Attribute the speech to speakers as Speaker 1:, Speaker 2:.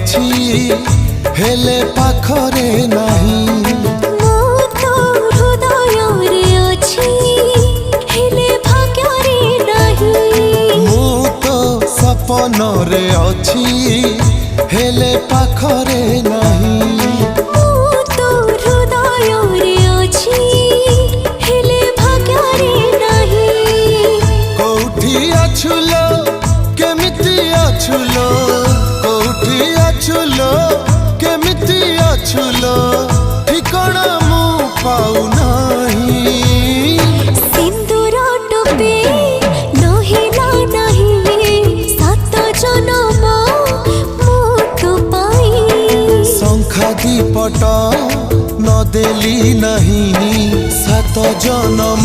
Speaker 1: अछि हेले पाखरे नाही
Speaker 2: मो तो हृदय रे अछि हेले भाग्य रे नाही
Speaker 1: मु तो सपन रे अछि हेले पाखरे नाही
Speaker 2: मो तो हृदय रे अछि हेले भाग्य रे नाही
Speaker 1: कोठी अछुलो केमिति अछुलो कोठी अछुलो केमिति अछुलो ठिकाना मु पाउ नाही
Speaker 2: सिंदूर टोपे नहिला नाही सात जन्म मो तो पाई
Speaker 1: शंखा दीपट न देली नहीं सात जन्म